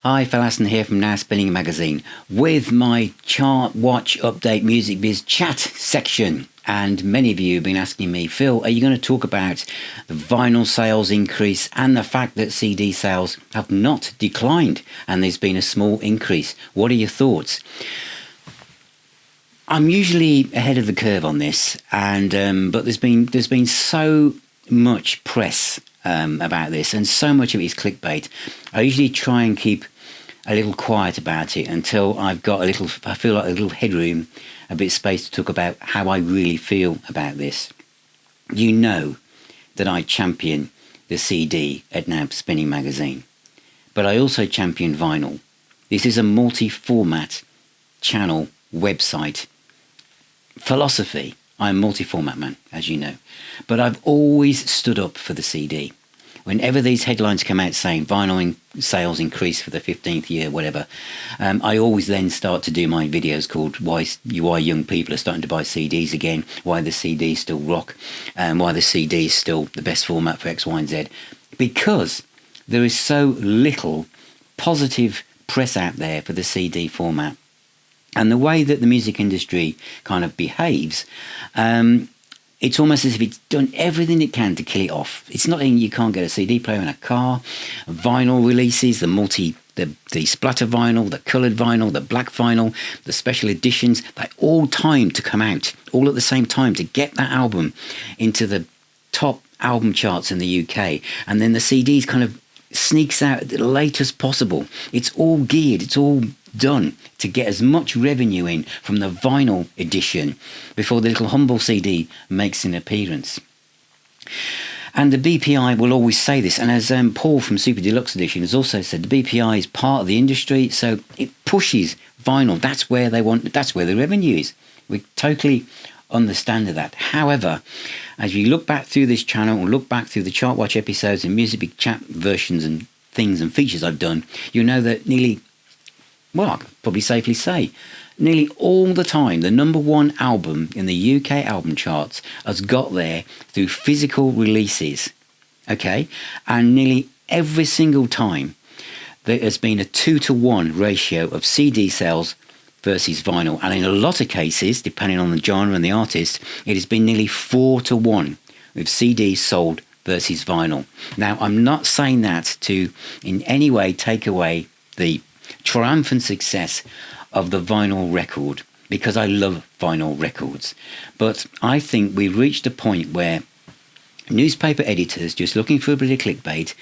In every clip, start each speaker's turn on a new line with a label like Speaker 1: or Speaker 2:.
Speaker 1: Hi, Phil Aston here from Now Spinning Magazine with my chart, watch, update, music biz chat section. And many of you have been asking me, Phil, are you going to talk about the vinyl sales increase and the fact that CD sales have not declined and there's been a small increase? What are your thoughts? I'm usually ahead of the curve on this, and but there's been so much press about this, and so much of it is clickbait. I usually try and keep a little quiet about it until I feel like a little headroom, a bit of space to talk about how I really feel about this. You know that I champion the CD at Now Spinning Magazine, but I also champion vinyl. This is a multi-format channel website philosophy. I'm a multi-format man, as you know, but I've always stood up for the CD. Whenever these headlines come out saying vinyl sales increase for the 15th year, whatever, I always then start to do my videos called why young people are starting to buy CDs again, why the CD still rock, and why the CD is still the best format for X, Y, and Z. Because there is so little positive press out there for the CD format. And the way that the music industry kind of behaves, it's almost as if it's done everything it can to kill it off. It's not that you can't get a CD player in a car. Vinyl releases, the splatter vinyl, the coloured vinyl, the black vinyl, the special editions, they all time to come out, all at the same time to get that album into the top album charts in the UK. And then the CDs kind of sneaks out at the latest possible. It's all geared, it's all done to get as much revenue in from the vinyl edition before the little humble CD makes an appearance. And the BPI will always say this, and as Paul from Super Deluxe Edition has also said, the BPI is part of the industry, so it pushes vinyl. That's where the revenue is. We totally understand that. However, as you look back through this channel and look back through the Chart Watch episodes and Music Big Chat versions and things and features I've done, you know that I can probably safely say, nearly all the time, the number one album in the UK album charts has got there through physical releases, okay? And nearly every single time, there has been a 2-to-1 ratio of CD sales versus vinyl. And in a lot of cases, depending on the genre and the artist, it has been nearly 4-to-1 with CDs sold versus vinyl. Now, I'm not saying that to in any way take away the triumphant success of the vinyl record, because I love vinyl records. But I think we've reached a point where newspaper editors just looking for a bit of clickbait,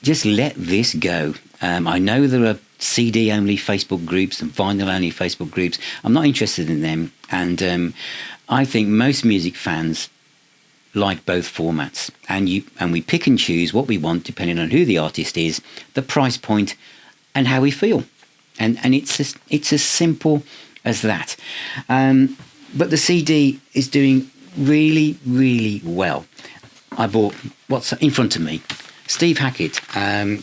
Speaker 1: just let this go. I know there are CD-only Facebook groups and vinyl-only Facebook groups. I'm not interested in them. And I think most music fans like both formats. And we pick and choose what we want depending on who the artist is, the price point, and how we feel. And it's as simple as that. But the CD is doing really, really well. I bought what's in front of me. Steve Hackett.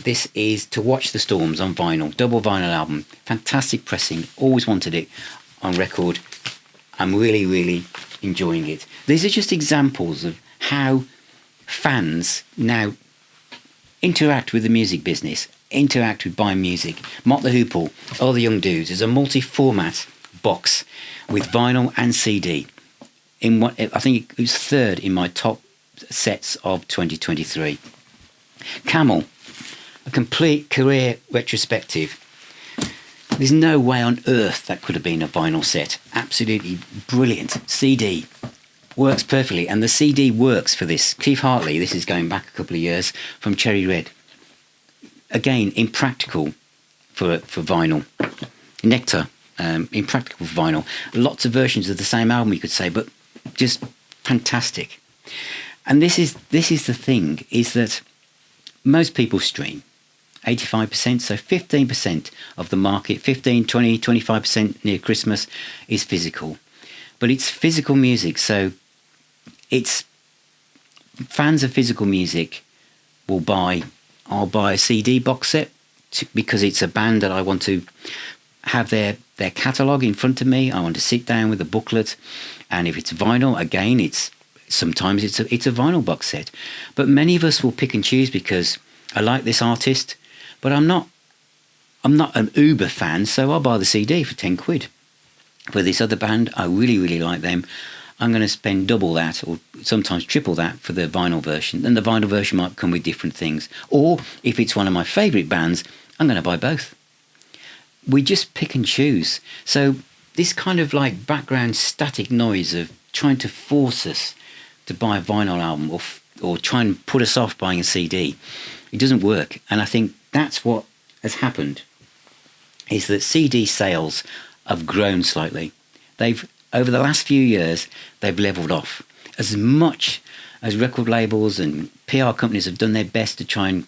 Speaker 1: This is To Watch the Storms on vinyl, double vinyl album. Fantastic pressing. Always wanted it on record. I'm really, really enjoying it. These are just examples of how fans now interact with the music business, interact with buying music. Mott the Hoople, All the Young Dudes, is a multi-format box with vinyl and CD. In what I think it was third in my top sets of 2023. Camel, a complete career retrospective. There's no way on earth that could have been a vinyl set. Absolutely brilliant. CD works perfectly, and the CD works for this. Keith Hartley, this is going back a couple of years, from Cherry Red. Again, impractical for vinyl. Nectar, impractical for vinyl. Lots of versions of the same album, you could say, but just fantastic. And this is the thing, is that most people stream. 85%, so 15% of the market, 15, 20, 25% near Christmas is physical. But it's physical music, so it's fans of physical music I'll buy a CD box set because it's a band that I want to have their catalogue in front of me. I want to sit down with a booklet, and if it's vinyl, again, sometimes it's a vinyl box set. But many of us will pick and choose because I like this artist, but I'm not I'm not an uber fan, so I'll buy the CD for 10 quid. For this other band, I really, really like them. I'm going to spend double that or sometimes triple that for the vinyl version. And the vinyl version might come with different things. Or if it's one of my favourite bands, I'm going to buy both. We just pick and choose. So this kind of like background static noise of trying to force us to buy a vinyl album or try and put us off buying a CD, it doesn't work. And I think that's what has happened, is that CD sales have grown slightly. Over the last few years, they've levelled off. As much as record labels and PR companies have done their best to try and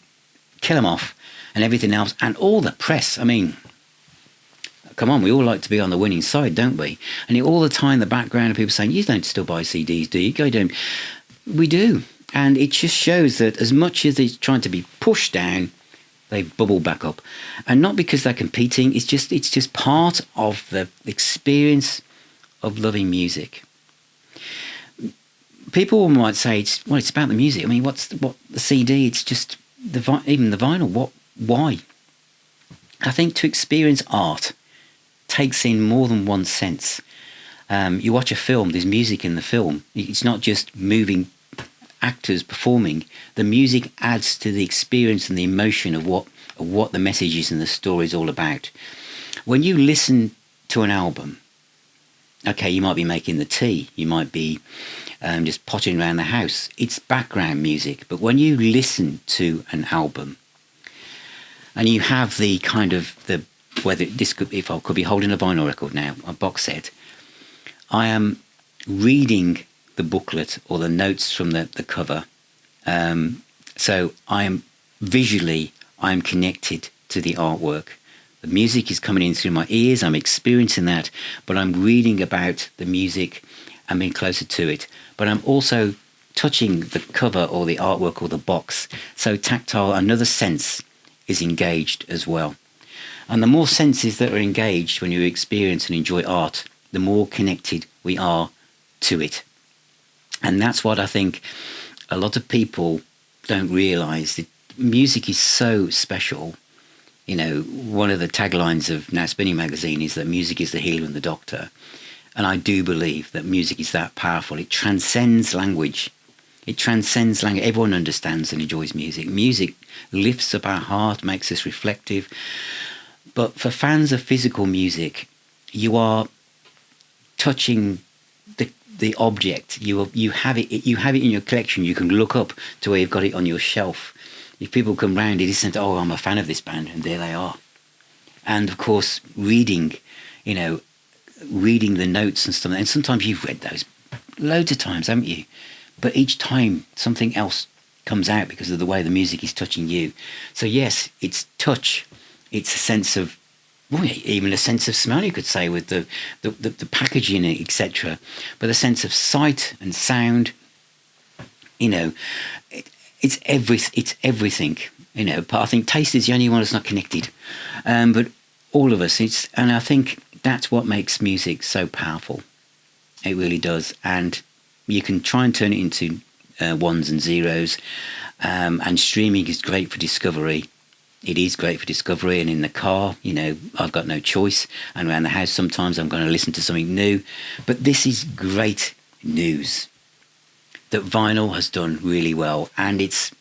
Speaker 1: kill them off and everything else, and all the press, I mean, come on, we all like to be on the winning side, don't we? And all the time, the background of people saying, you don't still buy CDs, do you? Go down. We do. And it just shows that as much as it's trying to be pushed down, they bubble back up. And not because they're competing, it's just part of the experience of loving music. People might say, it's about the music. I mean, what the CD? It's just even the vinyl. Why? I think to experience art takes in more than one sense. You watch a film, there's music in the film. It's not just moving actors performing. The music adds to the experience and the emotion of what the message is and the story is all about. When you listen to an album, okay, you might be making the tea, you might be just pottering around the house. It's background music. But when you listen to an album and you have the kind of if I could be holding a vinyl record now, a box set, I am reading the booklet or the notes from the cover. So I'm connected to the artwork. The music is coming in through my ears. I'm experiencing that, but I'm reading about the music and being closer to it. But I'm also touching the cover or the artwork or the box. So tactile, another sense is engaged as well. And the more senses that are engaged when you experience and enjoy art, the more connected we are to it. And that's what I think a lot of people don't realise. That music is so special. You know, one of the taglines of Now Spinning magazine is that music is the healer and the doctor. And I do believe that music is that powerful. It transcends language. Everyone understands and enjoys music. Music lifts up our heart, makes us reflective. But for fans of physical music, you are touching the object. You have it in your collection. You can look up to where you've got it on your shelf. If people come round, it isn't, oh, I'm a fan of this band, and there they are. And of course, reading the notes and stuff. And sometimes you've read those loads of times, haven't you? But each time something else comes out because of the way the music is touching you. So yes, it's touch. It's a sense of, even a sense of smell, you could say, with the packaging, etc. But the sense of sight and sound, it's everything, But I think taste is the only one that's not connected. But all of us, and I think that's what makes music so powerful. It really does. And you can try and turn it into ones and zeros. And streaming is great for discovery. It is great for discovery, and in the car, I've got no choice. And around the house, sometimes I'm going to listen to something new. But this is great news that vinyl has done really well. And it's,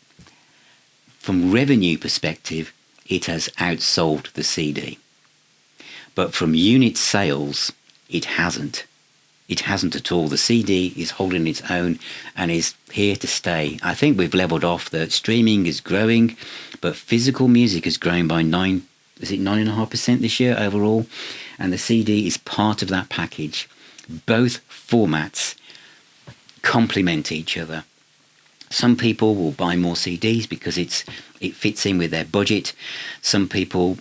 Speaker 1: from revenue perspective, it has outsold the CD. But from unit sales, it hasn't. It hasn't at all. The CD is holding its own and is here to stay. I think we've levelled off. That streaming is growing, but physical music has grown by 9.5% this year overall, and the CD is part of that package. Both formats complement each other. Some people will buy more CDs because it fits in with their budget. Some people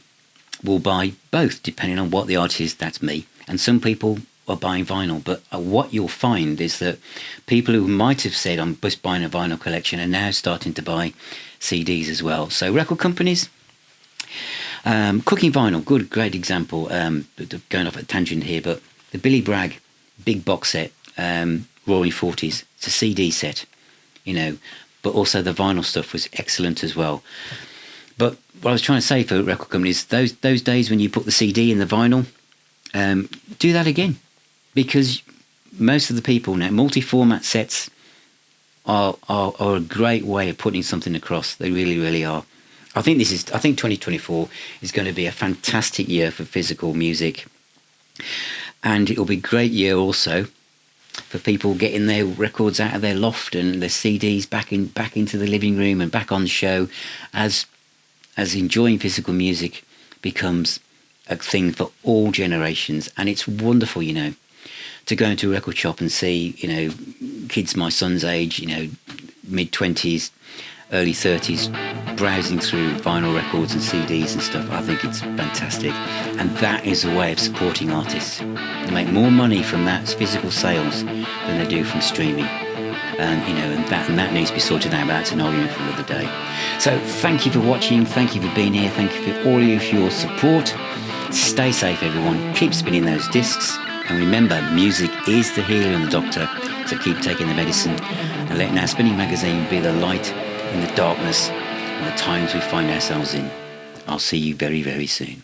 Speaker 1: will buy both, depending on what the artist is. That's me. And some people are buying vinyl. But what you'll find is that people who might have said, I'm just buying a vinyl collection, are now starting to buy CDs as well. So record companies, Cooking Vinyl, great example. Going off at a tangent here, but the Billy Bragg big box set, Roaring Forties, it's a CD set, but also the vinyl stuff was excellent as well. But what I was trying to say for record companies, those days when you put the CD in the vinyl, do that again, because most of the people now, multi-format sets are a great way of putting something across. They really, really are. I think 2024 is going to be a fantastic year for physical music, and it'll be a great year also for people getting their records out of their loft and their CDs back into the living room and back on the show, as enjoying physical music becomes a thing for all generations. And it's wonderful, to go into a record shop and see, kids my son's age, mid-20s, early 30s, browsing through vinyl records and CDs and stuff. I think it's fantastic. And that is a way of supporting artists. They make more money from that physical sales than they do from streaming. And that needs to be sorted out. But that's an argument for another day. So thank you for watching. Thank you for being here. Thank you for all of your support. Stay safe, everyone. Keep spinning those discs. And remember, music is the healer and the doctor. So keep taking the medicine and let Now Spinning Magazine be the light in the darkness and the times we find ourselves in. I'll see you very, very soon.